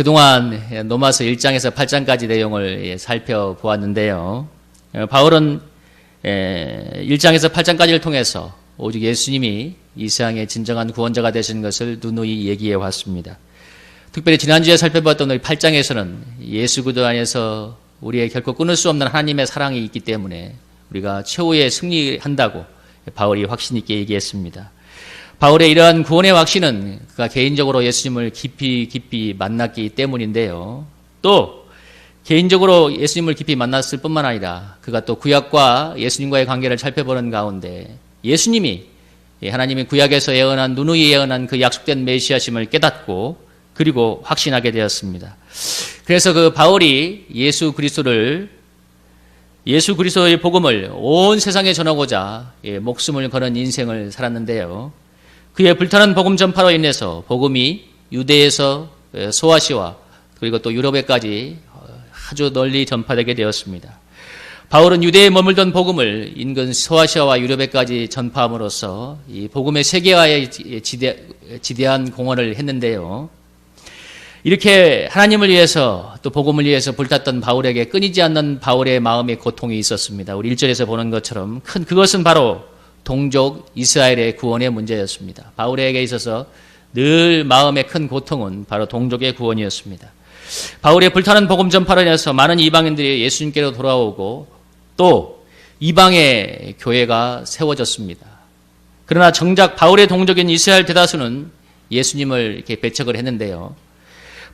그동안 로마서 1장에서 8장까지 내용을 살펴보았는데요. 바울은 1장에서 8장까지를 통해서 오직 예수님이 이 세상의 진정한 구원자가 되신 것을 누누이 얘기해 왔습니다. 특별히 지난주에 살펴봤던 우리 8장에서는 예수 그리스도 안에서 우리의 결코 끊을 수 없는 하나님의 사랑이 있기 때문에 우리가 최후에 승리한다고 바울이 확신 있게 얘기했습니다. 바울의 이러한 구원의 확신은 그가 개인적으로 예수님을 깊이 만났기 때문인데요. 또 개인적으로 예수님을 깊이 만났을 뿐만 아니라 그가 또 구약과 예수님과의 관계를 살펴보는 가운데 예수님이 하나님이 구약에서 예언한 누누이 예언한 그 약속된 메시아심을 깨닫고 그리고 확신하게 되었습니다. 그래서 그 바울이 예수 그리스도의 복음을 온 세상에 전하고자 목숨을 거는 인생을 살았는데요. 그의 불타는 복음 전파로 인해서 복음이 유대에서 소아시아 그리고 또 유럽에까지 아주 널리 전파되게 되었습니다. 바울은 유대에 머물던 복음을 인근 소아시아와 유럽에까지 전파함으로써 이 복음의 세계화에 지대한 공헌을 했는데요. 이렇게 하나님을 위해서 또 복음을 위해서 불탔던 바울에게 끊이지 않는 바울의 마음의 고통이 있었습니다. 우리 1절에서 보는 것처럼 그것은 바로 동족 이스라엘의 구원의 문제였습니다. 바울에게 있어서 늘 마음의 큰 고통은 바로 동족의 구원이었습니다. 바울의 불타는 복음 전파로 인해서 많은 이방인들이 예수님께로 돌아오고 또 이방의 교회가 세워졌습니다. 그러나 정작 바울의 동족인 이스라엘 대다수는 예수님을 이렇게 배척을 했는데요.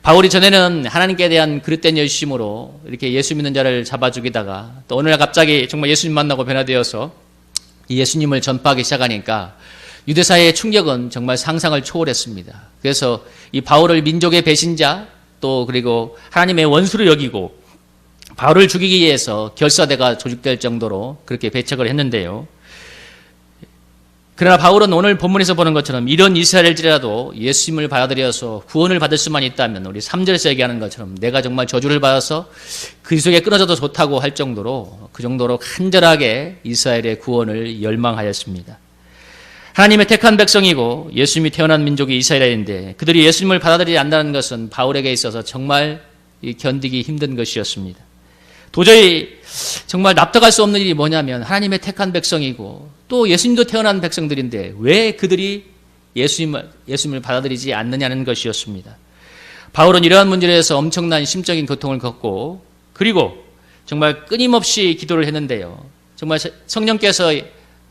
바울이 전에는 하나님께 대한 그릇된 열심으로 이렇게 예수 믿는 자를 잡아 죽이다가 또 어느 날 갑자기 정말 예수님 만나고 변화되어서 예수님을 전파하기 시작하니까 유대사회의 충격은 정말 상상을 초월했습니다. 그래서 이 바울을 민족의 배신자 또 그리고 하나님의 원수로 여기고 바울을 죽이기 위해서 결사대가 조직될 정도로 그렇게 배척을 했는데요. 그러나 바울은 오늘 본문에서 보는 것처럼 이런 이스라엘일지라도 예수님을 받아들여서 구원을 받을 수만 있다면 우리 3절에서 얘기하는 것처럼 내가 정말 저주를 받아서 그리스도에 끊어져도 좋다고 할 정도로 그 정도로 간절하게 이스라엘의 구원을 열망하였습니다. 하나님의 택한 백성이고 예수님이 태어난 민족이 이스라엘인데 그들이 예수님을 받아들이지 않는다는 것은 바울에게 있어서 정말 견디기 힘든 것이었습니다. 도저히 정말 납득할 수 없는 일이 뭐냐면 하나님의 택한 백성이고 또 예수님도 태어난 백성들인데 왜 그들이 예수님을 받아들이지 않느냐는 것이었습니다. 바울은 이러한 문제에 대해서 엄청난 심적인 고통을 겪고 그리고 정말 끊임없이 기도를 했는데요. 정말 성령께서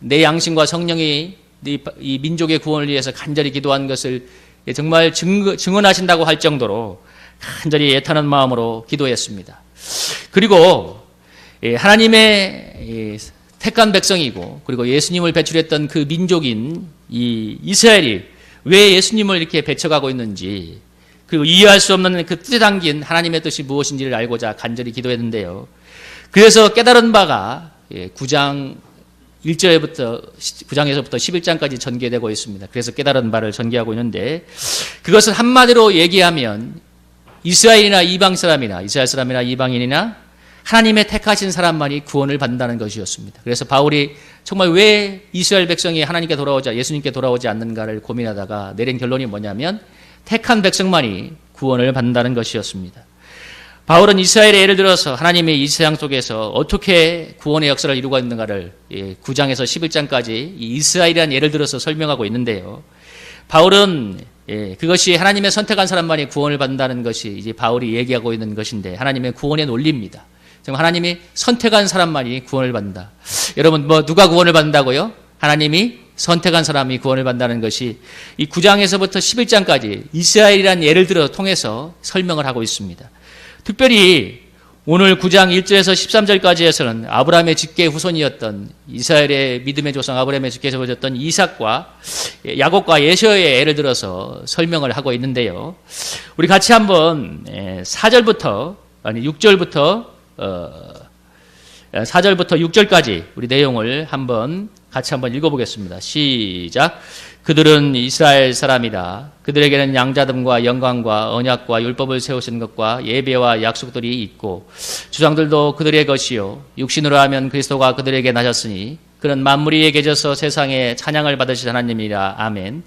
내 양심과 성령이 이 민족의 구원을 위해서 간절히 기도한 것을 정말 증언하신다고 할 정도로 간절히 애타는 마음으로 기도했습니다. 그리고 하나님의 택한 백성이고 그리고 예수님을 배출했던 그 민족인 이 이스라엘이 왜 예수님을 이렇게 배척하고 있는지 그리고 이해할 수 없는 그 뜻에 담긴 하나님의 뜻이 무엇인지를 알고자 간절히 기도했는데요. 그래서 깨달은 바가 9장 1절부터 9장에서부터 11장까지 전개되고 있습니다. 그래서 깨달은 바를 전개하고 있는데 그것은 한마디로 얘기하면 이스라엘이나 이방 사람이나 이스라엘 사람이나 이방인이나 하나님의 택하신 사람만이 구원을 받는다는 것이었습니다. 그래서 바울이 정말 왜 이스라엘 백성이 하나님께 돌아오자 예수님께 돌아오지 않는가를 고민하다가 내린 결론이 뭐냐면 택한 백성만이 구원을 받는다는 것이었습니다. 바울은 이스라엘의 예를 들어서 하나님의 이 세상 속에서 어떻게 구원의 역사를 이루고 있는가를 9장에서 11장까지 이 이스라엘이라는 예를 들어서 설명하고 있는데요. 바울은 그것이 하나님의 선택한 사람만이 구원을 받는다는 것이 이제 바울이 얘기하고 있는 것인데 하나님의 구원의 논리입니다. 정말 하나님이 선택한 사람만이 구원을 받는다. 여러분 누가 구원을 받는다고요? 하나님이 선택한 사람이 구원을 받는다는 것이 이 9장에서부터 11장까지 이스라엘이라는 예를 들어 통해서 설명을 하고 있습니다. 특별히 오늘 9장 1절에서 13절까지에서는 아브라함의 직계 후손이었던 이스라엘의 믿음의 조상 아브라함의 직계에서 보셨던 이삭과 야곱과 에서의 예를 들어서 설명을 하고 있는데요. 우리 같이 한번 6절부터 6절까지 우리 내용을 같이 한번 읽어보겠습니다. 시작. 그들은 이스라엘 사람이다. 그들에게는 양자됨과 영광과 언약과 율법을 세우신 것과 예배와 약속들이 있고 주장들도 그들의 것이요 육신으로 하면 그리스도가 그들에게 나셨으니 그런 만물 위에 계셔서 세상에 찬양을 받으신 하나님이라. 아멘.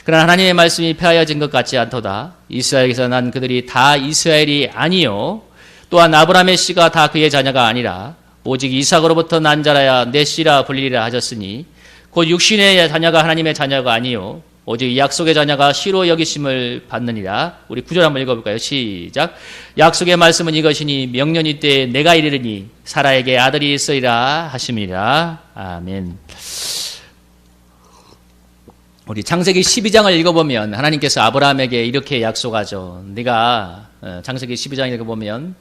그러나 하나님의 말씀이 폐하여진 것 같지 않도다. 이스라엘에서 난 그들이 다 이스라엘이 아니요 또한 아브라함의 씨가 다 그의 자녀가 아니라 오직 이삭으로부터 난 자라야 내 씨라 불리리라 하셨으니 곧 육신의 자녀가 하나님의 자녀가 아니요 오직 약속의 자녀가 씨로 여기심을 받느니라. 우리 구절 한번 읽어볼까요? 시작. 약속의 말씀은 이것이니 명년이 때에 내가 이르리니 사라에게 아들이 있으리라 하심이라. 아멘. 우리 창세기 12장을 읽어보면 하나님께서 아브라함에게 이렇게 약속하죠. 네가 창세기 12장 읽어보면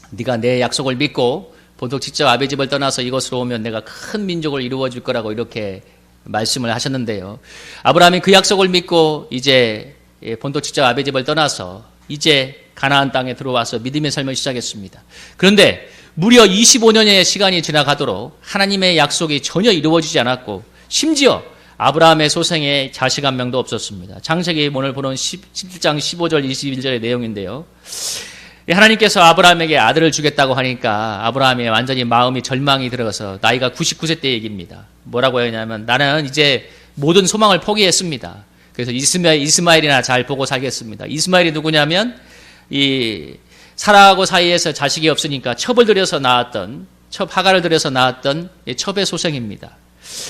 네가 내 약속을 믿고 본토 직접 아비 집을 떠나서 이곳으로 오면 내가 큰 민족을 이루어 줄 거라고 이렇게 말씀을 하셨는데요. 아브라함이 그 약속을 믿고 이제 본토 직접 아비 집을 떠나서 이제 가나안 땅에 들어와서 믿음의 삶을 시작했습니다. 그런데 무려 25년의 시간이 지나가도록 하나님의 약속이 전혀 이루어지지 않았고 심지어 아브라함의 소생에 자식 한 명도 없었습니다. 창세기 오늘 보는 17장 15절 21절의 내용인데요. 하나님께서 아브라함에게 아들을 주겠다고 하니까 아브라함이 완전히 마음이 절망이 들어가서 나이가 99세 때 얘기입니다. 뭐라고 했냐면 나는 이제 모든 소망을 포기했습니다. 그래서 이스마엘이나 잘 보고 살겠습니다. 이스마엘이 누구냐면 이 사라하고 사이에서 자식이 없으니까 첩을 들여서 낳았던 하가를 들여서 낳았던 첩의 소생입니다.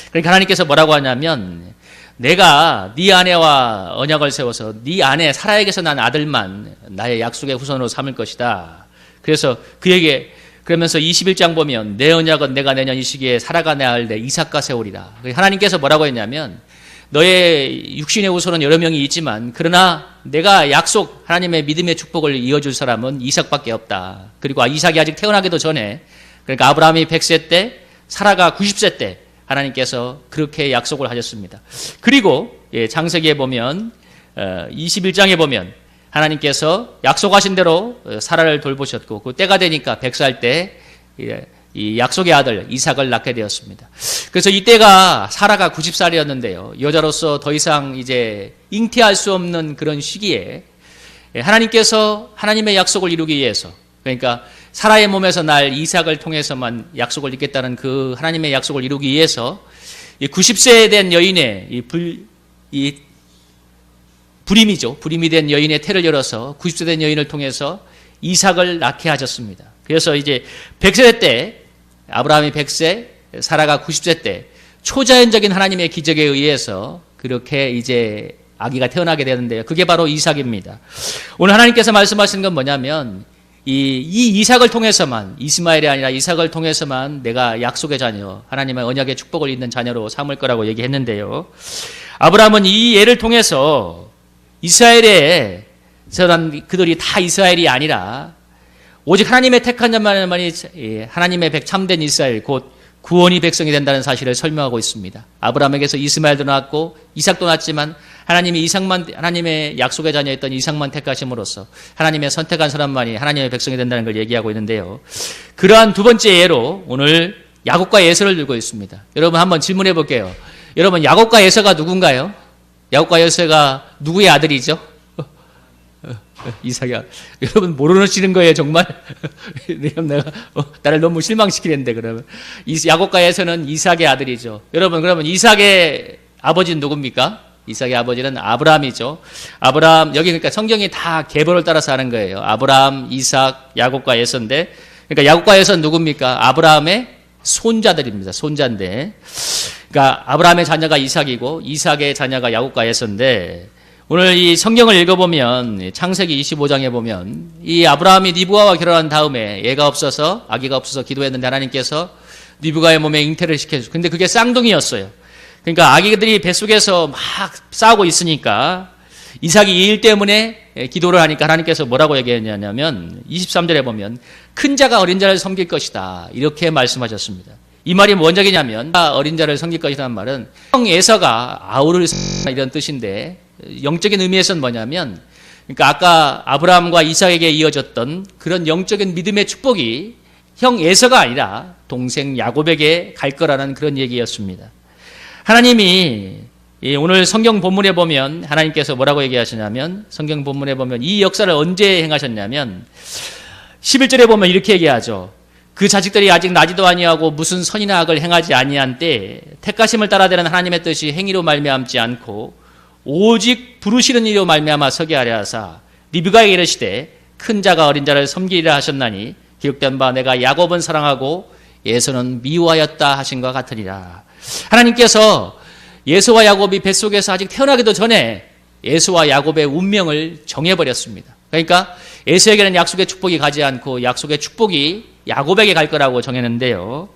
그러니까 하나님께서 뭐라고 하냐면 내가 네 아내와 언약을 세워서 네 아내 사라에게서 난 아들만 나의 약속의 후손으로 삼을 것이다. 그래서 그에게 그러면서 21장 보면 내 언약은 내가 내년 이 시기에 사라가 내 아들 이삭과 세우리라. 하나님께서 뭐라고 했냐면 너의 육신의 후손은 여러 명이 있지만 그러나 내가 약속 하나님의 믿음의 축복을 이어줄 사람은 이삭밖에 없다. 그리고 이삭이 아직 태어나기도 전에 그러니까 아브라함이 100세 때 사라가 90세 때 하나님께서 그렇게 약속을 하셨습니다. 그리고 창세기에 보면 21장에 보면 하나님께서 약속하신 대로 사라를 돌보셨고 그 때가 되니까 100살 때 이 약속의 아들 이삭을 낳게 되었습니다. 그래서 이때가 사라가 90살이었는데요. 여자로서 더 이상 이제 잉태할 수 없는 그런 시기에 하나님께서 하나님의 약속을 이루기 위해서 그러니까 사라의 몸에서 날 이삭을 통해서만 약속을 잇겠다는 그 하나님의 약속을 이루기 위해서 90세에 된 여인의 불임이 된 여인의 태를 열어서 90세 된 여인을 통해서 이삭을 낳게 하셨습니다. 그래서 이제 100세 때 아브라함이 100세, 사라가 90세 때 초자연적인 하나님의 기적에 의해서 그렇게 이제 아기가 태어나게 되는데요. 그게 바로 이삭입니다. 오늘 하나님께서 말씀하시는 건 뭐냐면 이 이삭을 통해서만 이스마엘이 아니라 이삭을 통해서만 내가 약속의 자녀 하나님의 언약의 축복을 잇는 자녀로 삼을 거라고 얘기했는데요. 아브라함은 이 예를 통해서 이스라엘에 그들이 다 이스라엘이 아니라 오직 하나님의 택한 자만이 하나님의 참된 이스라엘 곧 구원이 백성이 된다는 사실을 설명하고 있습니다. 아브라함에게서 이스마엘도 낳았고 이삭도 낳았지만 하나님이 하나님의 약속의 자녀였던 이삭만 택하심으로써 하나님의 선택한 사람만이 하나님의 백성이 된다는 걸 얘기하고 있는데요. 그러한 두 번째 예로 오늘 야곱과 에서를 들고 있습니다. 여러분 한번 질문해 볼게요. 여러분 야곱과 에서가 누군가요? 야곱과 에서가 누구의 아들이죠? 이삭이야. 여러분 모르시는 거예요 정말? 내가 나를 너무 실망시키는데 그러면 야곱과 에서는 이삭의 아들이죠. 여러분 그러면 이삭의 아버지는 누굽니까? 이삭의 아버지는 아브라함이죠. 아브라함 여기 그러니까 성경이 다 계보를 따라서 하는 거예요. 아브라함, 이삭, 야곱과 에서인데 그러니까 야곱과 에서는 누굽니까? 아브라함의 손자들입니다. 손자인데 그러니까 아브라함의 자녀가 이삭이고 이삭의 자녀가 야곱과 에서인데 오늘 이 성경을 읽어보면 창세기 25장에 보면 이 아브라함이 리브가와 결혼한 다음에 아기가 없어서 기도했는데 하나님께서 리브가의 몸에 잉태를 시켜주고 근데 그게 쌍둥이였어요. 그러니까 아기들이 뱃속에서 막 싸우고 있으니까 이삭이 이 일 때문에 기도를 하니까 하나님께서 뭐라고 얘기했냐면 23절에 보면 큰 자가 어린 자를 섬길 것이다 이렇게 말씀하셨습니다. 이 말이 뭔 적이냐면 어린 자를 섬길 것이라는 말은 형 에서가 아우를 이런 뜻인데 영적인 의미에서는 뭐냐면 그러니까 아까 아브라함과 이삭에게 이어졌던 그런 영적인 믿음의 축복이 형 에서가 아니라 동생 야곱에게 갈 거라는 그런 얘기였습니다. 하나님이 오늘 성경 본문에 보면 하나님께서 뭐라고 얘기하시냐면 성경 본문에 보면 이 역사를 언제 행하셨냐면 11절에 보면 이렇게 얘기하죠. 그 자식들이 아직 나지도 아니하고 무슨 선이나 악을 행하지 아니한 때 택하심을 따라되는 하나님의 뜻이 행위로 말미암지 않고 오직 부르시는 이로 말미암아 서게 하려 하사 리브가에게 이르시되 큰 자가 어린 자를 섬기리라 하셨나니 기록된 바 내가 야곱은 사랑하고 에서는 미워하였다 하신 것 같으리라. 하나님께서 에서와 야곱이 뱃속에서 아직 태어나기도 전에 에서와 야곱의 운명을 정해버렸습니다. 그러니까 에서에게는 약속의 축복이 가지 않고 약속의 축복이 야곱에게 갈 거라고 정했는데요.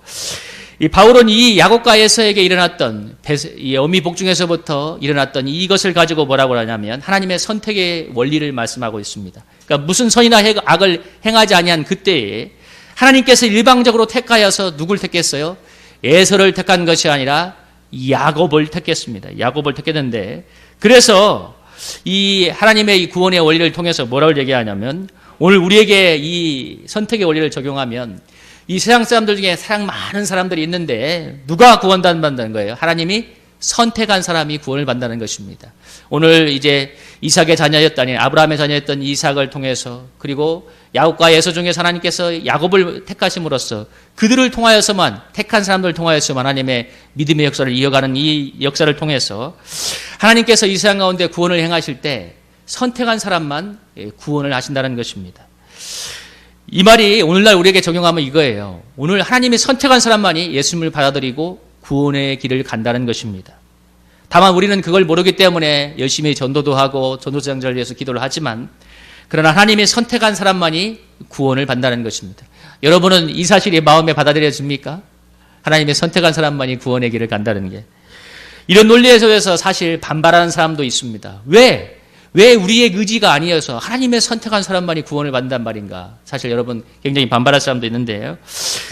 이 바울은 이 야곱과 에서에게 일어났던 이 어미 복중에서부터 일어났던 이것을 가지고 뭐라고 하냐면 하나님의 선택의 원리를 말씀하고 있습니다. 그러니까 무슨 선이나 악을 행하지 아니한 그때에 하나님께서 일방적으로 택하여서 누굴 택했어요? 에서를 택한 것이 아니라 야곱을 택했습니다. 야곱을 택했는데 그래서 이 하나님의 이 구원의 원리를 통해서 뭐라고 얘기하냐면 오늘 우리에게 이 선택의 원리를 적용하면 이 세상 사람들 중에 사랑 많은 사람들이 있는데 누가 구원받는다는 거예요? 하나님이 선택한 사람이 구원을 받는다는 것입니다. 오늘 이제 이삭의 자녀였다니 아브라함의 자녀였던 이삭을 통해서 그리고 야곱과 에서 중에서 하나님께서 야곱을 택하심으로써 그들을 통하여서만 택한 사람들을 통하여서만 하나님의 믿음의 역사를 이어가는 이 역사를 통해서 하나님께서 이 세상 가운데 구원을 행하실 때 선택한 사람만 구원을 하신다는 것입니다. 이 말이 오늘날 우리에게 적용하면 이거예요. 오늘 하나님이 선택한 사람만이 예수님을 받아들이고 구원의 길을 간다는 것입니다. 다만 우리는 그걸 모르기 때문에 열심히 전도도 하고 전도자들을 위해서 기도를 하지만 그러나 하나님이 선택한 사람만이 구원을 받는다는 것입니다. 여러분은 이 사실이 마음에 받아들여집니까? 하나님의 선택한 사람만이 구원의 길을 간다는 게. 이런 논리에 대해서 사실 반발하는 사람도 있습니다. 왜 우리의 의지가 아니어서 하나님의 선택한 사람만이 구원을 받는단 말인가? 사실 여러분 굉장히 반발할 사람도 있는데요.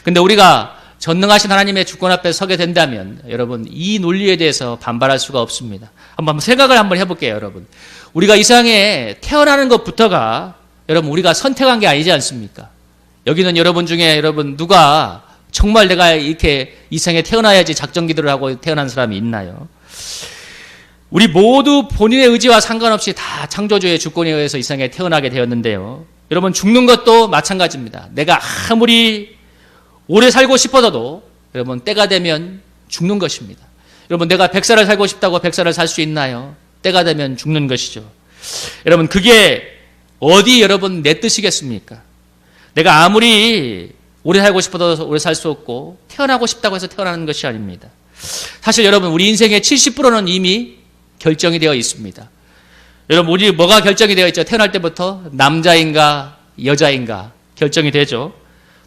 근데 우리가 전능하신 하나님의 주권 앞에 서게 된다면 여러분 이 논리에 대해서 반발할 수가 없습니다. 한번 생각을 한번 해볼게요, 여러분. 우리가 이 세상에 태어나는 것부터가 여러분 우리가 선택한 게 아니지 않습니까? 여기는 여러분 중에 여러분 누가 정말 내가 이렇게 이 세상에 태어나야지 작정 기도를 하고 태어난 사람이 있나요? 우리 모두 본인의 의지와 상관없이 다 창조주의 주권에 의해서 이 세상에 태어나게 되었는데요. 여러분 죽는 것도 마찬가지입니다. 내가 아무리 오래 살고 싶어도 여러분 때가 되면 죽는 것입니다. 여러분 내가 100살을 살고 싶다고 100살을 살 수 있나요? 때가 되면 죽는 것이죠. 여러분 그게 어디 여러분 내 뜻이겠습니까? 내가 아무리 오래 살고 싶어도 오래 살 수 없고 태어나고 싶다고 해서 태어나는 것이 아닙니다. 사실 여러분 우리 인생의 70%는 이미 결정이 되어 있습니다. 여러분 우리 뭐가 결정이 되어 있죠? 태어날 때부터 남자인가 여자인가 결정이 되죠.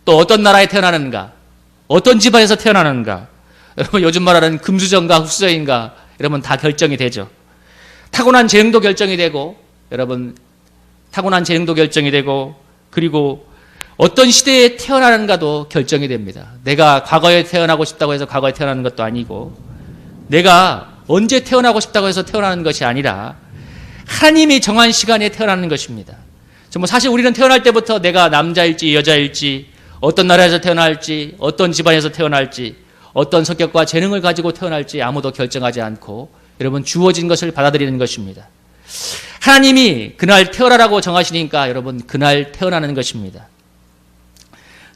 또 어떤 나라에 태어나는가, 어떤 집안에서 태어나는가, 여러분 요즘 말하는 금수저인가 흑수저인가 여러분 다 결정이 되죠. 타고난 재능도 결정이 되고 여러분 타고난 재능도 결정이 되고 그리고 어떤 시대에 태어나는가도 결정이 됩니다. 내가 과거에 태어나고 싶다고 해서 과거에 태어나는 것도 아니고 내가 언제 태어나고 싶다고 해서 태어나는 것이 아니라 하나님이 정한 시간에 태어나는 것입니다. 사실 우리는 태어날 때부터 내가 남자일지 여자일지 어떤 나라에서 태어날지 어떤 집안에서 태어날지 어떤 성격과 재능을 가지고 태어날지 아무도 결정하지 않고 여러분 주어진 것을 받아들이는 것입니다. 하나님이 그날 태어나라고 정하시니까 여러분 그날 태어나는 것입니다.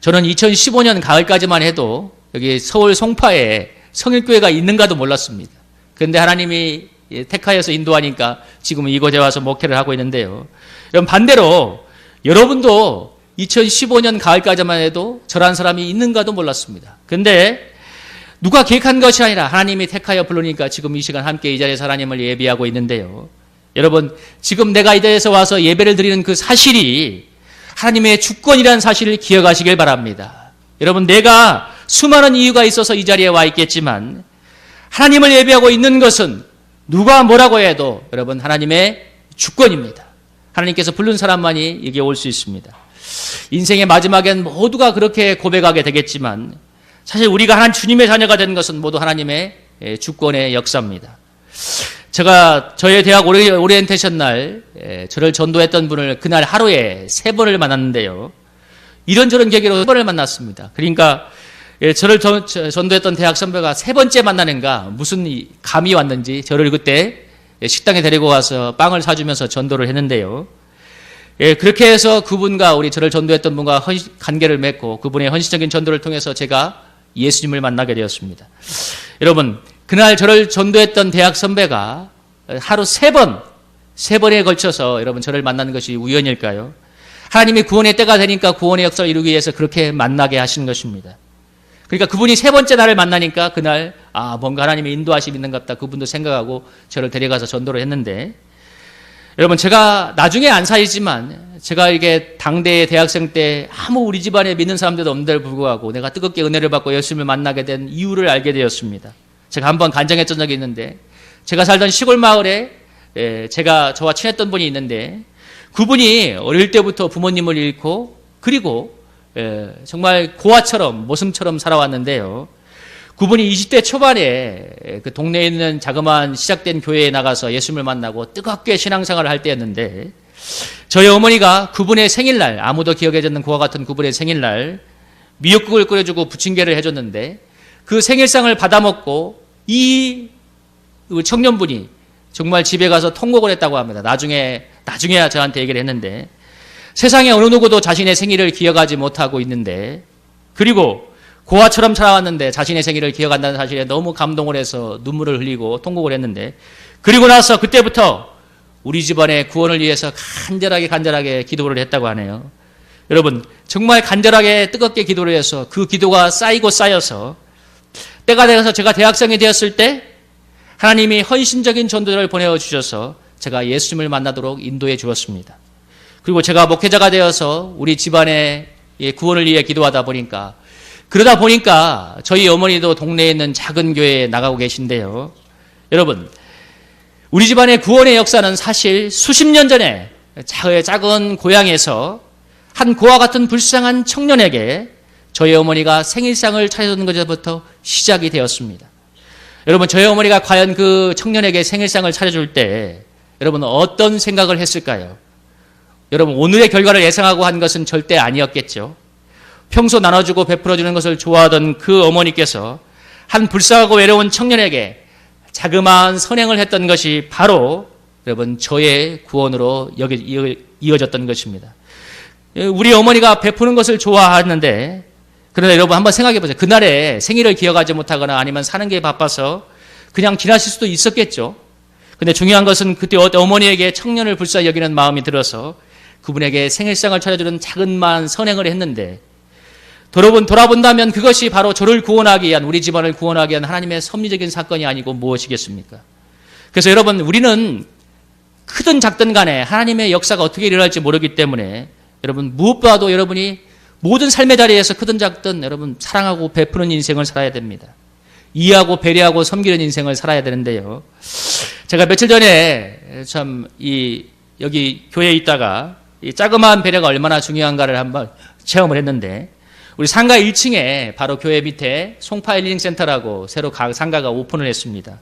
저는 2015년 가을까지만 해도 여기 서울 송파에 성일교회가 있는가도 몰랐습니다. 그런데 하나님이 택하여서 인도하니까 지금 이곳에 와서 목회를 하고 있는데요. 여러분 반대로 여러분도 2015년 가을까지만 해도 저런 사람이 있는가도 몰랐습니다. 그런데 누가 계획한 것이 아니라 하나님이 택하여 부르니까 지금 이 시간 함께 이 자리에서 하나님을 예배하고 있는데요. 여러분 지금 내가 이 자리에서 와서 예배를 드리는 그 사실이 하나님의 주권이라는 사실을 기억하시길 바랍니다. 여러분 내가 수많은 이유가 있어서 이 자리에 와 있겠지만 하나님을 예배하고 있는 것은 누가 뭐라고 해도 여러분 하나님의 주권입니다. 하나님께서 부른 사람만이 여기에 올 수 있습니다. 인생의 마지막엔 모두가 그렇게 고백하게 되겠지만 사실 우리가 하나님 주님의 자녀가 되는 것은 모두 하나님의 주권의 역사입니다. 제가 저의 대학 오리엔테이션 날 저를 전도했던 분을 그날 하루에 3번을 만났는데요. 이런저런 계기로 3번을 만났습니다. 그러니까 저를 전도했던 대학 선배가 3번째 만나는가 무슨 감이 왔는지 저를 그때 식당에 데리고 가서 빵을 사주면서 전도를 했는데요. 예, 그렇게 해서 그분과 저를 전도했던 분과 관계를 맺고 그분의 헌신적인 전도를 통해서 제가 예수님을 만나게 되었습니다. 여러분, 그날 저를 전도했던 대학 선배가 하루 세 번에 걸쳐서 여러분 저를 만나는 것이 우연일까요? 하나님이 구원의 때가 되니까 구원의 역사를 이루기 위해서 그렇게 만나게 하신 것입니다. 그러니까 그분이 세 번째 날을 만나니까 그날 뭔가 하나님의 인도하심이 있는 것 같다. 그분도 생각하고 저를 데려가서 전도를 했는데, 여러분 제가 나중에 안 사이지만 제가 이게 당대 대학생 때 아무 우리 집안에 믿는 사람들도 없는데도 불구하고 내가 뜨겁게 은혜를 받고 예수님을 만나게 된 이유를 알게 되었습니다. 제가 한번 간증했던 적이 있는데, 제가 살던 시골 마을에 저와 친했던 분이 있는데, 그분이 어릴 때부터 부모님을 잃고 그리고 정말 고아처럼 모슴처럼 살아왔는데요. 그분이 20대 초반에 그 동네에 있는 자그마한 시작된 교회에 나가서 예수님을 만나고 뜨겁게 신앙생활을 할 때였는데, 저희 어머니가 그분의 생일날, 아무도 기억하지 않는 그와 같은 그분의 생일날 미역국을 끓여주고 부침개를 해줬는데, 그 생일상을 받아먹고 이 청년분이 정말 집에 가서 통곡을 했다고 합니다. 나중에야 저한테 얘기를 했는데, 세상에 어느 누구도 자신의 생일을 기억하지 못하고 있는데, 그리고 고아처럼 살아왔는데 자신의 생일을 기억한다는 사실에 너무 감동을 해서 눈물을 흘리고 통곡을 했는데, 그리고 나서 그때부터 우리 집안의 구원을 위해서 간절하게 기도를 했다고 하네요. 여러분, 정말 간절하게 뜨겁게 기도를 해서 그 기도가 쌓이고 쌓여서 때가 되어서 제가 대학생이 되었을 때 하나님이 헌신적인 전도를 보내주셔서 제가 예수님을 만나도록 인도해 주었습니다. 그리고 제가 목회자가 되어서 우리 집안의 구원을 위해 기도하다 보니까, 그러다 보니까 저희 어머니도 동네에 있는 작은 교회에 나가고 계신데요. 여러분, 우리 집안의 구원의 역사는 사실 수십 년 전에 작은 고향에서 한 고아 같은 불쌍한 청년에게 저희 어머니가 생일상을 차려주는 것부터 시작이 되었습니다. 여러분, 저희 어머니가 과연 그 청년에게 생일상을 차려줄 때 여러분 어떤 생각을 했을까요? 여러분, 오늘의 결과를 예상하고 한 것은 절대 아니었겠죠. 평소 나눠주고 베풀어주는 것을 좋아하던 그 어머니께서 한 불쌍하고 외로운 청년에게 자그마한 선행을 했던 것이 바로 여러분 저의 구원으로 이어졌던 것입니다. 우리 어머니가 베푸는 것을 좋아하는데, 그러나 여러분 한번 생각해 보세요. 그날에 생일을 기억하지 못하거나 아니면 사는 게 바빠서 그냥 지나실 수도 있었겠죠. 근데 중요한 것은 그때 어머니에게 청년을 불쌍히 여기는 마음이 들어서 그분에게 생일상을 차려주는 자그마한 선행을 했는데, 여러분 돌아본다면 그것이 바로 저를 구원하기 위한, 우리 집안을 구원하기 위한 하나님의 섭리적인 사건이 아니고 무엇이겠습니까? 그래서 여러분, 우리는 크든 작든 간에 하나님의 역사가 어떻게 일어날지 모르기 때문에 여러분 무엇보다도 여러분이 모든 삶의 자리에서 크든 작든 여러분 사랑하고 베푸는 인생을 살아야 됩니다. 이해하고 배려하고 섬기는 인생을 살아야 되는데요. 제가 며칠 전에 여기 교회에 있다가 이 자그마한 배려가 얼마나 중요한가를 한번 체험을 했는데, 우리 상가 1층에 바로 교회 밑에 송파 힐링 센터라고 새로 상가가 오픈을 했습니다.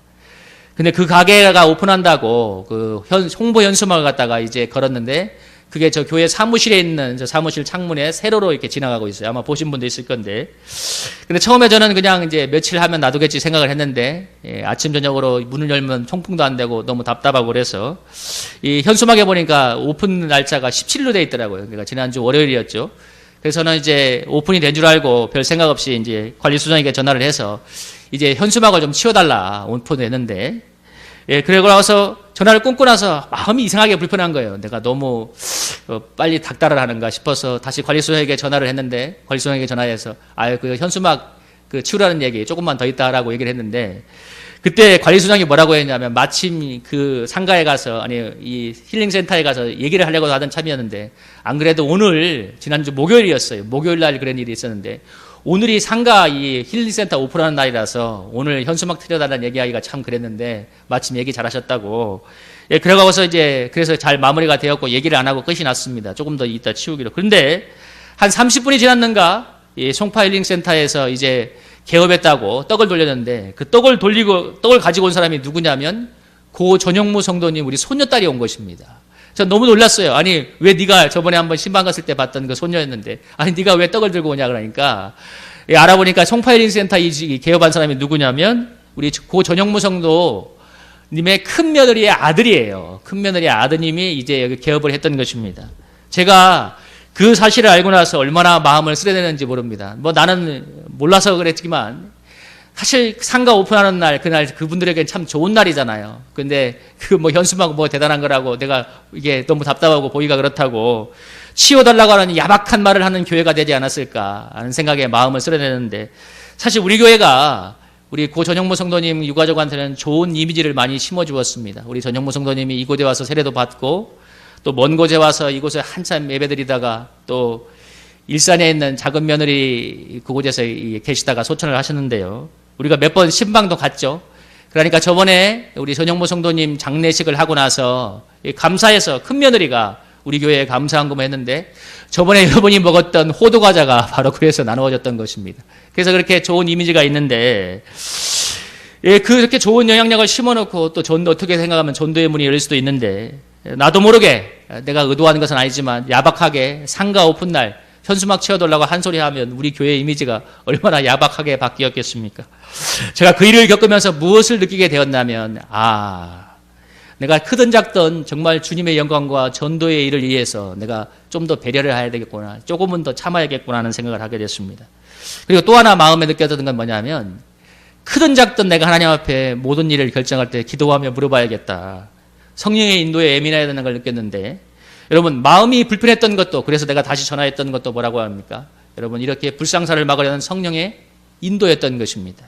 근데 그 가게가 오픈한다고 그 홍보 현수막을 갖다가 이제 걸었는데, 그게 저 교회 사무실에 있는 저 사무실 창문에 세로로 이렇게 지나가고 있어요. 아마 보신 분도 있을 건데. 근데 처음에 저는 그냥 이제 며칠 하면 놔두겠지 생각을 했는데, 아침 저녁으로 문을 열면 통풍도 안 되고 너무 답답하고 그래서 이 현수막에 보니까 오픈 날짜가 17일로 돼 있더라고요. 그러니까 지난주 월요일이었죠. 그래서 저는 이제 오픈이 된 줄 알고 별 생각 없이 이제 관리소장에게 전화를 해서 이제 현수막을 좀 치워달라, 오픈했는데, 그러고 나서 전화를 끊고 나서 마음이 이상하게 불편한 거예요. 내가 너무 빨리 닥달을 하는가 싶어서 다시 관리소장에게 전화를 했는데, 관리소장에게 전화해서 그 현수막 치우라는 얘기 조금만 더 있다라고 얘기를 했는데, 그때 관리소장이 뭐라고 했냐면, 마침 그 상가에 가서, 이 힐링센터에 가서 얘기를 하려고 하던 참이었는데, 안 그래도 오늘 지난주 목요일이었어요. 목요일 날 그런 일이 있었는데, 오늘이 상가 이 힐링센터 오픈하는 날이라서 오늘 현수막 틀어달라는 얘기하기가 참 그랬는데, 마침 얘기 잘하셨다고. 그래가고서 그래서 잘 마무리가 되었고 얘기를 안 하고 끝이 났습니다. 조금 더 이따 치우기로. 그런데 한 30분이 지났는가, 이 송파 힐링센터에서 이제 개업했다고 떡을 돌렸는데, 그 떡을 가지고 온 사람이 누구냐면 고 전용무 성도님 우리 손녀딸이 온 것입니다. 전 너무 놀랐어요. 아니, 왜 네가 저번에 한번 신방 갔을 때 봤던 그 손녀였는데, 아니 네가 왜 떡을 들고 오냐 그러니까, 알아보니까 송파 힐링센터 이 개업한 사람이 누구냐면 우리 고 전용무 성도님의 큰 며느리의 아들이에요. 큰 며느리의 아드님이 이제 여기 개업을 했던 것입니다. 제가 그 사실을 알고 나서 얼마나 마음을 쓰려내는지 모릅니다. 뭐 나는 몰라서 그랬지만 사실 상가 오픈하는 날, 그날 그분들에겐 참 좋은 날이잖아요. 근데 그 뭐 현수막 뭐 대단한 거라고 내가 이게 너무 답답하고 보기가 그렇다고 치워달라고 하는 야박한 말을 하는 교회가 되지 않았을까 하는 생각에 마음을 쓰려내는데, 사실 우리 교회가 우리 고 전영무 성도님 유가족한테는 좋은 이미지를 많이 심어주었습니다. 우리 전영무 성도님이 이곳에 와서 세례도 받고 또 먼 곳에 와서 이곳에 한참 예배드리다가 또 일산에 있는 작은 며느리 그곳에서 계시다가 소천을 하셨는데요. 우리가 몇 번 신방도 갔죠. 그러니까 저번에 우리 전영무 성도님 장례식을 하고 나서 감사해서 큰 며느리가 우리 교회에 감사한금을 했는데, 저번에 여러분이 먹었던 호두 과자가 바로 그래서 나누어졌던 것입니다. 그래서 그렇게 좋은 이미지가 있는데, 그렇게 좋은 영향력을 심어놓고 또 전도, 어떻게 생각하면 전도의 문이 열릴 수도 있는데, 나도 모르게 내가 의도하는 것은 아니지만 야박하게 상가 오픈날 현수막 치워달라고 한 소리 하면 우리 교회 이미지가 얼마나 야박하게 바뀌었겠습니까? 제가 그 일을 겪으면서 무엇을 느끼게 되었냐면, 내가 크든 작든 정말 주님의 영광과 전도의 일을 위해서 내가 좀 더 배려를 해야 되겠구나, 조금은 더 참아야겠구나 하는 생각을 하게 됐습니다. 그리고 또 하나 마음에 느껴졌던 건 뭐냐면, 크든 작든 내가 하나님 앞에 모든 일을 결정할 때 기도하며 물어봐야겠다. 성령의 인도에 예민해야 되는 걸 느꼈는데, 여러분 마음이 불편했던 것도, 그래서 내가 다시 전화했던 것도 뭐라고 합니까? 여러분 이렇게 불상사를 막으려는 성령의 인도였던 것입니다.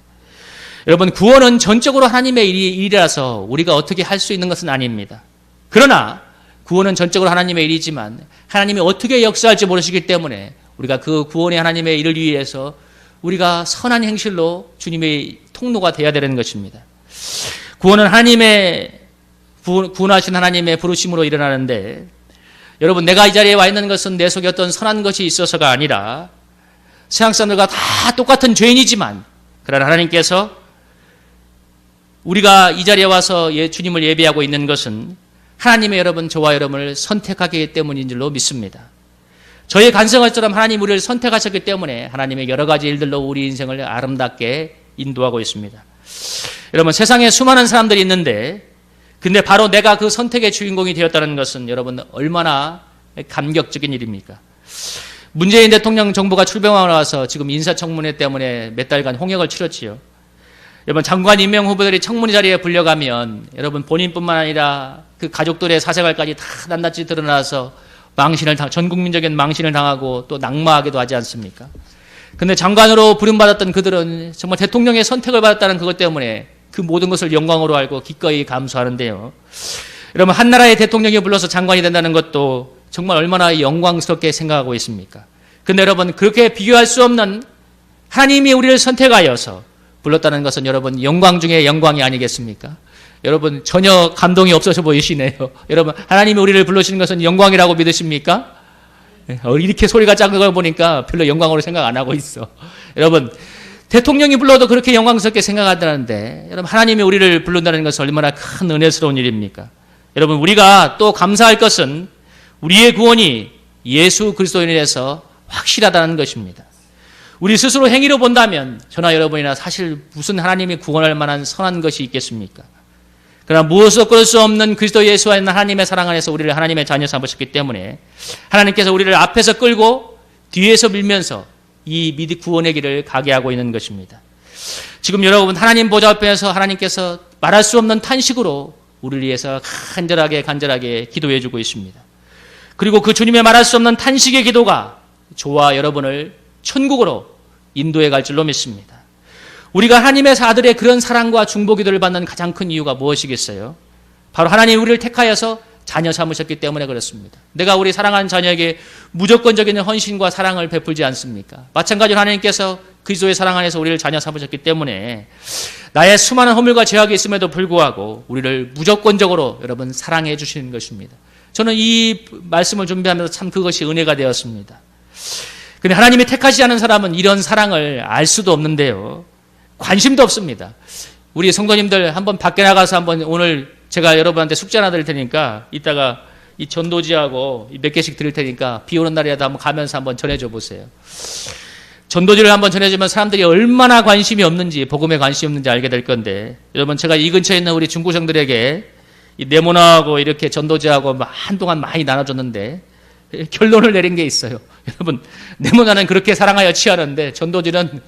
여러분 구원은 전적으로 하나님의 일이라서 우리가 어떻게 할 수 있는 것은 아닙니다. 그러나 구원은 전적으로 하나님의 일이지만 하나님이 어떻게 역사할지 모르시기 때문에 우리가 그 구원의 하나님의 일을 위해서 우리가 선한 행실로 주님의 통로가 되어야 되는 것입니다. 구원은 구원하신 하나님의 부르심으로 일어나는데, 여러분 내가 이 자리에 와 있는 것은 내 속에 어떤 선한 것이 있어서가 아니라 세상 사람들과 다 똑같은 죄인이지만, 그러나 하나님께서 우리가 이 자리에 와서 주님을 예배하고 있는 것은 하나님의 여러분, 저와 여러분을 선택하기 때문인 줄로 믿습니다. 저의 간증할처럼 하나님 우리를 선택하셨기 때문에 하나님의 여러 가지 일들로 우리 인생을 아름답게 인도하고 있습니다. 여러분 세상에 수많은 사람들이 있는데, 근데 바로 내가 그 선택의 주인공이 되었다는 것은 여러분 얼마나 감격적인 일입니까? 문재인 대통령 정부가 출범하고 나서 지금 인사청문회 때문에 몇 달간 홍역을 치렀지요. 여러분 장관 임명 후보들이 청문회 자리에 불려가면 여러분 본인뿐만 아니라 그 가족들의 사생활까지 다 낱낱이 드러나서 전 국민적인 망신을 당하고 또 낙마하기도 하지 않습니까? 근데 장관으로 부름받았던 그들은 정말 대통령의 선택을 받았다는 그것 때문에 그 모든 것을 영광으로 알고 기꺼이 감수하는데요. 여러분 한 나라의 대통령이 불러서 장관이 된다는 것도 정말 얼마나 영광스럽게 생각하고 있습니까? 근데 여러분 그렇게 비교할 수 없는 하나님이 우리를 선택하여서 불렀다는 것은 여러분 영광 중에 영광이 아니겠습니까? 여러분 전혀 감동이 없어서 보이시네요. 여러분 하나님이 우리를 불러주시는 것은 영광이라고 믿으십니까? 이렇게 소리가 작은 걸 보니까 별로 영광으로 생각 안 하고 있어. 여러분 대통령이 불러도 그렇게 영광스럽게 생각한다는데, 여러분 하나님이 우리를 부른다는 것은 얼마나 큰 은혜스러운 일입니까? 여러분 우리가 또 감사할 것은 우리의 구원이 예수 그리스도인에서 확실하다는 것입니다. 우리 스스로 행위로 본다면 저나 여러분이나 사실 무슨 하나님이 구원할 만한 선한 것이 있겠습니까? 그러나 무엇도 끊을 수 없는 그리스도 예수와 있는 하나님의 사랑 안에서 우리를 하나님의 자녀 삼으셨기 때문에 하나님께서 우리를 앞에서 끌고 뒤에서 밀면서 이 미리 구원의 길을 가게 하고 있는 것입니다. 지금 여러분 하나님 보좌 앞에서 하나님께서 말할 수 없는 탄식으로 우리를 위해서 간절하게 기도해 주고 있습니다. 그리고 그 주님의 말할 수 없는 탄식의 기도가 저와 여러분을 천국으로 인도해 갈 줄로 믿습니다. 우리가 하나님의 아들의 그런 사랑과 중보 기도를 받는 가장 큰 이유가 무엇이겠어요? 바로 하나님이 우리를 택하여서 자녀 삼으셨기 때문에 그렇습니다. 내가 우리 사랑하는 자녀에게 무조건적인 헌신과 사랑을 베풀지 않습니까? 마찬가지로 하나님께서 그리스도의 사랑 안에서 우리를 자녀 삼으셨기 때문에 나의 수많은 허물과 죄악이 있음에도 불구하고 우리를 무조건적으로 여러분 사랑해 주시는 것입니다. 저는 이 말씀을 준비하면서 참 그것이 은혜가 되었습니다. 근데 하나님이 택하지 않은 사람은 이런 사랑을 알 수도 없는데요. 관심도 없습니다. 우리 성도님들 한번 밖에 나가서 한번 오늘 제가 여러분한테 숙제 하나 드릴 테니까 이따가 이 전도지하고 몇 개씩 드릴 테니까 비 오는 날이라도 한번 가면서 한번 전해줘 보세요. 전도지를 한번 전해주면 사람들이 얼마나 관심이 없는지, 복음에 관심이 없는지 알게 될 건데, 여러분 제가 이 근처에 있는 우리 중고생들에게 이 네모나하고 이렇게 전도지하고 한동안 많이 나눠줬는데, 결론을 내린 게 있어요. 여러분, 네모나는 그렇게 사랑하여 취하는데 전도지는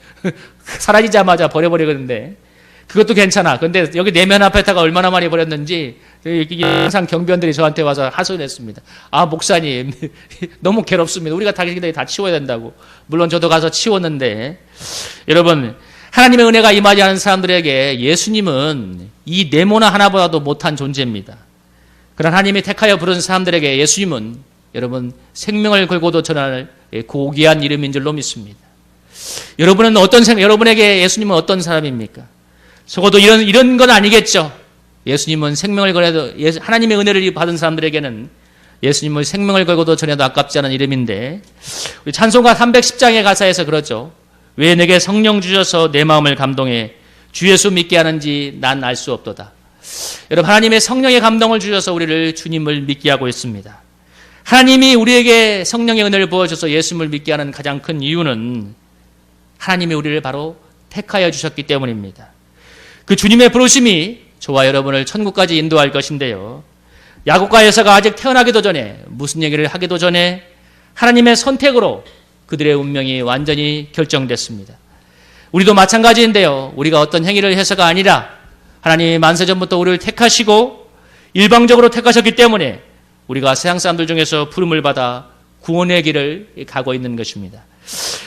사라지자마자 버려버리는데 그것도 괜찮아. 근데 여기 내면 아파트가 얼마나 많이 버렸는지 항상 경비원들이 저한테 와서 하소연했습니다. 아, 목사님 너무 괴롭습니다. 우리가 당신들이 다 치워야 된다고. 물론 저도 가서 치웠는데, 여러분, 하나님의 은혜가 임하지 않은 사람들에게 예수님은 이 네모나 하나보다도 못한 존재입니다. 그러나 하나님이 택하여 부른 사람들에게 예수님은 여러분 생명을 걸고도 전할 고귀한 이름인 줄로 믿습니다. 여러분은 여러분에게 예수님은 어떤 사람입니까? 적어도 이런 건 아니겠죠. 예수님은 생명을 걸어도, 하나님의 은혜를 받은 사람들에게는 예수님을 생명을 걸고도 전해도 아깝지 않은 이름인데, 우리 찬송가 310장의 가사에서 그러죠. 왜 내게 성령 주셔서 내 마음을 감동해 주 예수 믿게 하는지 난 알 수 없도다. 여러분, 하나님의 성령의 감동을 주셔서 우리를 주님을 믿게 하고 있습니다. 하나님이 우리에게 성령의 은혜를 부어줘서 예수님을 믿게 하는 가장 큰 이유는 하나님이 우리를 바로 택하여 주셨기 때문입니다. 그 주님의 부르심이 저와 여러분을 천국까지 인도할 것인데요. 야곱과 에사가 아직 태어나기도 전에, 무슨 얘기를 하기도 전에 하나님의 선택으로 그들의 운명이 완전히 결정됐습니다. 우리도 마찬가지인데요. 우리가 어떤 행위를 해서가 아니라 하나님이 만세전부터 우리를 택하시고 일방적으로 택하셨기 때문에 우리가 세상 사람들 중에서 부름을 받아 구원의 길을 가고 있는 것입니다.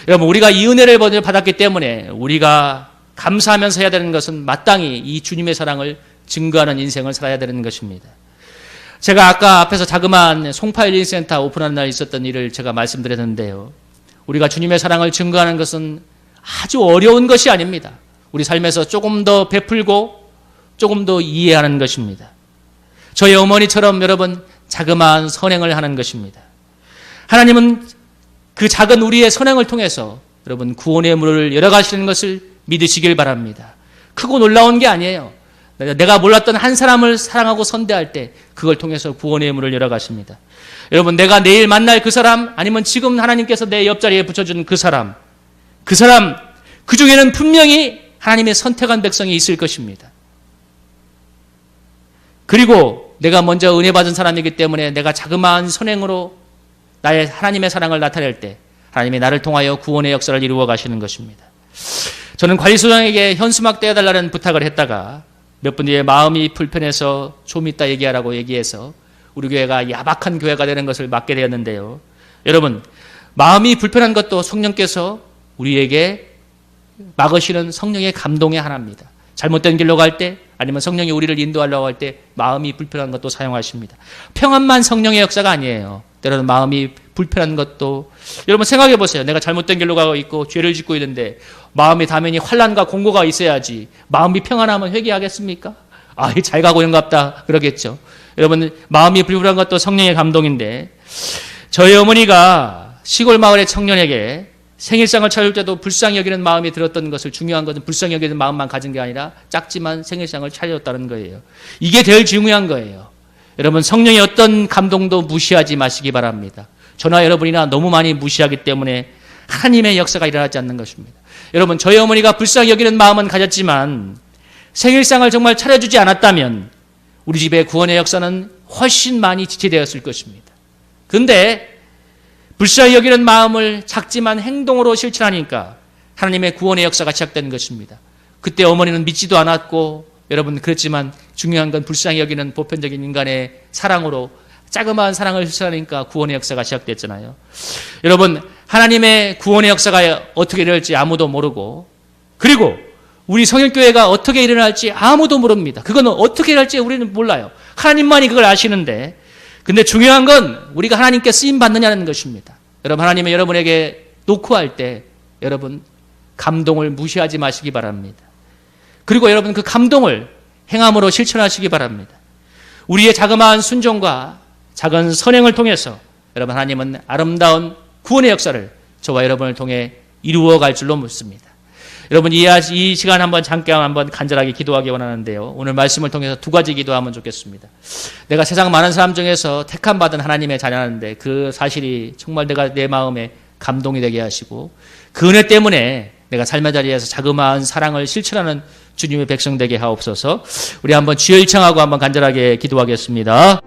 여러분, 우리가 이 은혜를 받았기 때문에 우리가 감사하면서 해야 되는 것은 마땅히 이 주님의 사랑을 증거하는 인생을 살아야 되는 것입니다. 제가 아까 앞에서 자그마한 송파일린 센터 오픈하는 날 있었던 일을 제가 말씀드렸는데요. 우리가 주님의 사랑을 증거하는 것은 아주 어려운 것이 아닙니다. 우리 삶에서 조금 더 베풀고 조금 더 이해하는 것입니다. 저희 어머니처럼 여러분 자그마한 선행을 하는 것입니다. 하나님은 그 작은 우리의 선행을 통해서 여러분 구원의 문을 열어가시는 것을 믿으시길 바랍니다. 크고 놀라운 게 아니에요. 내가 몰랐던 한 사람을 사랑하고 선대할 때 그걸 통해서 구원의 문을 열어가십니다. 여러분, 내가 내일 만날 그 사람, 아니면 지금 하나님께서 내 옆자리에 붙여준 그 사람, 그 중에는 분명히 하나님의 선택한 백성이 있을 것입니다. 그리고 내가 먼저 은혜 받은 사람이기 때문에 내가 자그마한 선행으로 나의 하나님의 사랑을 나타낼 때 하나님이 나를 통하여 구원의 역사를 이루어 가시는 것입니다. 저는 관리소장에게 현수막 떼어달라는 부탁을 했다가 몇 분 뒤에 마음이 불편해서 좀 이따 얘기하라고 얘기해서 우리 교회가 야박한 교회가 되는 것을 막게 되었는데요. 여러분, 마음이 불편한 것도 성령께서 우리에게 막으시는 성령의 감동의 하나입니다. 잘못된 길로 갈 때, 아니면 성령이 우리를 인도하려고 할 때 마음이 불편한 것도 사용하십니다. 평안만 성령의 역사가 아니에요. 때로는 마음이 불편한 것도, 여러분 생각해 보세요. 내가 잘못된 길로 가고 있고 죄를 짓고 있는데 마음이 당연히 환난과 공고가 있어야지 마음이 평안하면 회개하겠습니까? 아, 잘 가고 있는갑다 그러겠죠. 여러분, 마음이 불편한 것도 성령의 감동인데, 저희 어머니가 시골 마을의 청년에게 생일상을 차릴 때도 불쌍히 여기는 마음이 들었던 것을, 중요한 것은 불쌍히 여기는 마음만 가진 게 아니라 작지만 생일상을 차렸다는 거예요. 이게 제일 중요한 거예요. 여러분, 성령의 어떤 감동도 무시하지 마시기 바랍니다. 저나 여러분이나 너무 많이 무시하기 때문에 하나님의 역사가 일어나지 않는 것입니다. 여러분, 저희 어머니가 불쌍히 여기는 마음은 가졌지만 생일상을 정말 차려주지 않았다면 우리 집의 구원의 역사는 훨씬 많이 지체되었을 것입니다. 그런데 불쌍히 여기는 마음을 작지만 행동으로 실천하니까 하나님의 구원의 역사가 시작된 것입니다. 그때 어머니는 믿지도 않았고, 여러분 그렇지만 중요한 건 불쌍히 여기는 보편적인 인간의 사랑으로 자그마한 사랑을 실천하니까 구원의 역사가 시작됐잖아요. 여러분, 하나님의 구원의 역사가 어떻게 일어날지 아무도 모르고, 그리고 우리 성일교회가 어떻게 일어날지 아무도 모릅니다. 그건 어떻게 일어날지 우리는 몰라요. 하나님만이 그걸 아시는데, 근데 중요한 건 우리가 하나님께 쓰임 받느냐는 것입니다. 여러분, 하나님이 여러분에게 놓고 할 때 여러분 감동을 무시하지 마시기 바랍니다. 그리고 여러분 그 감동을 행함으로 실천하시기 바랍니다. 우리의 자그마한 순종과 작은 선행을 통해서 여러분 하나님은 아름다운 구원의 역사를 저와 여러분을 통해 이루어 갈 줄로 믿습니다. 여러분, 이 시간 잠깐 한번 간절하게 기도하기 원하는데요. 오늘 말씀을 통해서 두 가지 기도하면 좋겠습니다. 내가 세상 많은 사람 중에서 택함받은 하나님의 자녀인데 그 사실이 정말 내 마음에 감동이 되게 하시고, 그 은혜 때문에 내가 삶의 자리에서 자그마한 사랑을 실천하는 주님의 백성 되게 하옵소서. 우리 한번 주여 일창하고 한번 간절하게 기도하겠습니다.